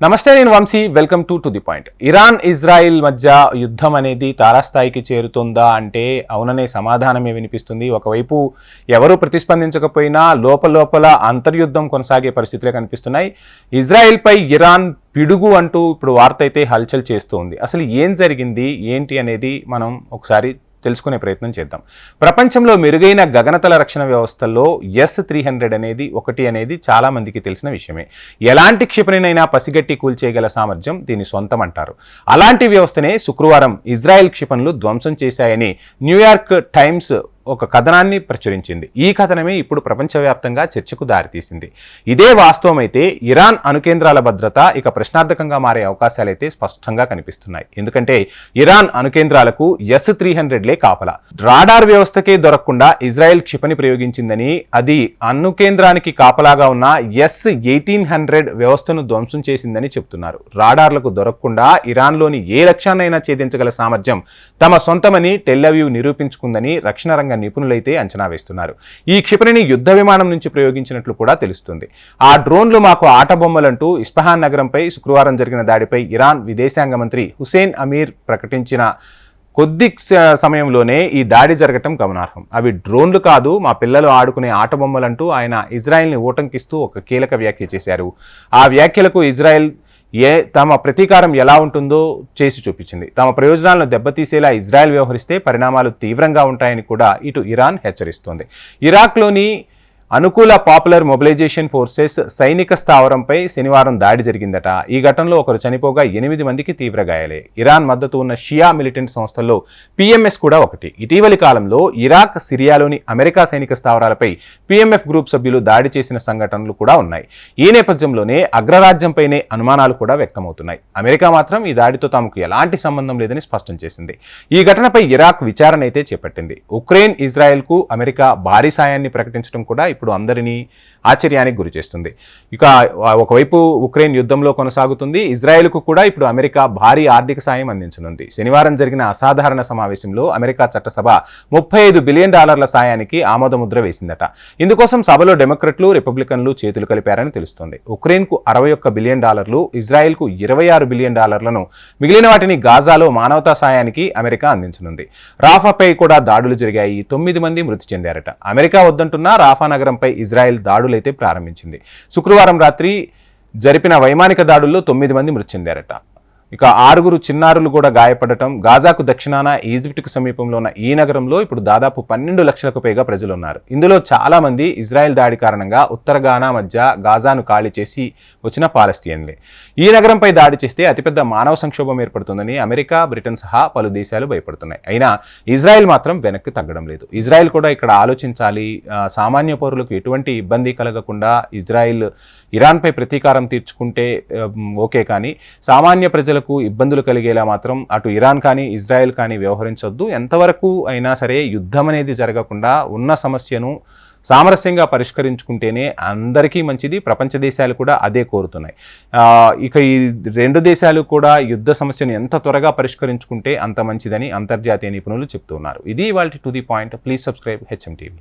నమస్తే, నేను Vamshi. Welcome to the point. Iran Israel మధ్య యుద్ధం అనేది తారాస్థాయికి చేరుతుందా అంటే అవుననే సమాధానమే వినిపిస్తుంది. ఒకవైపు ఎవరు ప్రతిస్పందించకపోయినా లోపల అంతర్యుద్ధం కొనసాగే పరిస్థితులే కనిపిస్తున్నాయి. ఇజ్రాయిల్పై ఇరాన్ పిడుగు అంటూ ఇప్పుడు వార్త అయితే హల్చల్ చేస్తూ ఉంది. అసలు ఏం జరిగింది ఏంటి అనేది మనం ఒకసారి తెలుసుకునే ప్రయత్నం చేద్దాం. ప్రపంచంలో మెరుగైన గగనతల రక్షణ వ్యవస్థల్లో S-300 అనేది చాలా మందికి తెలిసిన విషయమే. ఎలాంటి క్షిపణినైనా పసిగట్టి కూల్చేయగల సామర్థ్యం దీని సొంతం అంటారు. అలాంటి వ్యవస్థనే శుక్రవారం ఇజ్రాయెల్ క్షిపణులు ధ్వంసం చేశాయని న్యూయార్క్ టైమ్స్ ఒక కథనాన్ని ప్రచురించింది. ఈ కథనమే ఇప్పుడు ప్రపంచవ్యాప్తంగా చర్చకు దారితీసింది. ఇదే వాస్తవమైతే ఇరాన్ అణుకేంద్రాల భద్రత ఇక ప్రశ్నార్థకంగా మారే అవకాశాలైతే స్పష్టంగా కనిపిస్తున్నాయి. ఎందుకంటే ఇరాన్ అణుకేంద్రాలకు S-300లే కాపలా. రాడార్ వ్యవస్థకే దొరకకుండా ఇజ్రాయెల్ క్షిపణి ప్రయోగించిందని, అది అణుకేంద్రానికి కాపలాగా ఉన్న S-1800 వ్యవస్థను ధ్వంసం చేసిందని చెబుతున్నారు. రాడార్లకు దొరకకుండా ఇరాన్లోని ఏ లక్ష్యాన్నైనా ఛేదించగల సామర్థ్యం తమ సొంతమని టెల్ అవీవ్ నిరూపించుకుందని రక్షణ రంగ నిపుణులైతే అంచనా వేస్తున్నారు. ఈ క్షిపణిని యుద్ధ విమానం నుంచి ప్రయోగించినట్లు కూడా తెలుస్తుంది. ఆ డ్రోన్లు మాకు ఆటబొమ్మలంటూ ఇస్ఫహాన్ నగరంపై శుక్రవారం జరిగిన దాడిపై ఇరాన్ విదేశాంగ మంత్రి హుసేన్ అమీర్ ప్రకటించిన కొద్ది సమయంలోనే ఈ దాడి జరగటం గమనార్హం. అవి డ్రోన్లు కాదు, మా పిల్లలు ఆడుకునే ఆటబొమ్మలంటూ ఆయన ఇజ్రాయెల్ని ఊటంకిస్తూ ఒక కీలక వ్యాఖ్య చేశారు. ఆ వ్యాఖ్యలకు ఇజ్రాయెల్ తమ ప్రతీకారం ఎలా ఉంటుందో చేసి చూపించింది. తమ ప్రయోజనాలను దెబ్బతీసేలా ఇజ్రాయెల్ వ్యవహరిస్తే పరిణామాలు తీవ్రంగా ఉంటాయని కూడా ఇటు ఇరాన్ హెచ్చరిస్తోంది. ఇరాక్లోని అనుకూల పాపులర్ మొబిలైజేషన్ ఫోర్సెస్ సైనిక స్థావరంపై శనివారం దాడి జరిగిందట. ఈ ఘటనలో ఒకరు చనిపోగా 8 మందికి తీవ్ర గాయాలే. ఇరాన్ మద్దతు ఉన్న షియా మిలిటెంట్ సంస్థల్లో PMS కూడా ఒకటి. ఇటీవలి కాలంలో ఇరాక్, సిరియాలోని అమెరికా సైనిక స్థావరాలపై PMF గ్రూప్ సభ్యులు దాడి చేసిన సంఘటనలు కూడా ఉన్నాయి. ఈ నేపథ్యంలోనే అగ్రరాజ్యంపైనే అనుమానాలు కూడా వ్యక్తమవుతున్నాయి. అమెరికా మాత్రం ఈ దాడితో తమకు ఎలాంటి సంబంధం లేదని స్పష్టం చేసింది. ఈ ఘటనపై ఇరాక్ విచారణ అయితే చేపట్టింది. ఉక్రెయిన్, ఇజ్రాయెల్కు అమెరికా భారీ సాయాన్ని ప్రకటించడం కూడా ఇప్పుడు అందరినీ ఆశ్చర్యానికి గురి చేస్తుంది. ఇక ఒకవైపు ఉక్రెయిన్ యుద్ధంలో కొనసాగుతుంది. ఇజ్రాయెల్కు కూడా ఇప్పుడు అమెరికా భారీ ఆర్థిక సాయం అందించనుంది. శనివారం జరిగిన అసాధారణ సమావేశంలో అమెరికా చట్టసభ $35 బిలియన్ సాయానికి ఆమోదముద్ర వేసిందట. ఇందుకోసం సభలో డెమోక్రట్లు, రిపబ్లికన్లు చేతులు కలిపారని తెలుస్తోంది. ఉక్రెయిన్కు $61 బిలియన్, ఇజ్రాయెల్కు $26 బిలియన్, మిగిలిన వాటిని గాజాలో మానవతా సాయానికి అమెరికా అందించనుంది. రాఫాపై కూడా దాడులు జరిగాయి. 9 మంది మృతి చెందారట. అమెరికా వద్దంటున్న రాఫా నగరంపై ఇజ్రాయెల్ దాడులైతే ప్రారంభించింది. శుక్రవారం రాత్రి జరిపిన వైమానిక దాడుల్లో 9 మంది మృతి చెందారట. ఇక 6 చిన్నారులు కూడా గాయపడటం. గాజాకు దక్షిణాన ఈజిప్ట్కు సమీపంలో ఉన్న ఈ నగరంలో ఇప్పుడు దాదాపు 12 లక్షలకు పైగా ప్రజలు ఉన్నారు. ఇందులో చాలా మంది ఇజ్రాయెల్ దాడి కారణంగా ఉత్తర గానా మధ్య గాజాను ఖాళీ చేసి వచ్చిన పాలస్తీన్లే. ఈ నగరంపై దాడి చేస్తే అతిపెద్ద మానవ సంక్షోభం ఏర్పడుతుందని అమెరికా, బ్రిటన్ సహా పలు దేశాలు భయపడుతున్నాయి. అయినా ఇజ్రాయెల్ మాత్రం వెనక్కి తగ్గడం లేదు. ఇజ్రాయెల్ కూడా ఇక్కడ ఆలోచించాలి. సామాన్య పౌరులకు ఎటువంటి ఇబ్బంది కలగకుండా ఇజ్రాయెల్ ఇరాన్పై ప్రతీకారం తీర్చుకుంటే ఓకే, కానీ సామాన్య ప్రజలకు ఇబ్బందులు కలిగేలా మాత్రం అటు ఇరాన్ కానీ ఇజ్రాయెల్ కానీ వ్యవహరించొద్దు. ఎంతవరకు అయినా సరే యుద్ధం అనేది జరగకుండా ఉన్న సమస్యను సామరస్యంగా పరిష్కరించుకుంటేనే అందరికీ మంచిది. ప్రపంచ దేశాలు కూడా అదే కోరుతున్నాయి. ఇక ఈ 2 దేశాలు కూడా యుద్ధ సమస్యను ఎంత త్వరగా పరిష్కరించుకుంటే అంత మంచిదని అంతర్జాతీయ నిపుణులు చెప్తున్నారు. ఇది ఇవాల్టి to the point. Please subscribe HM TV.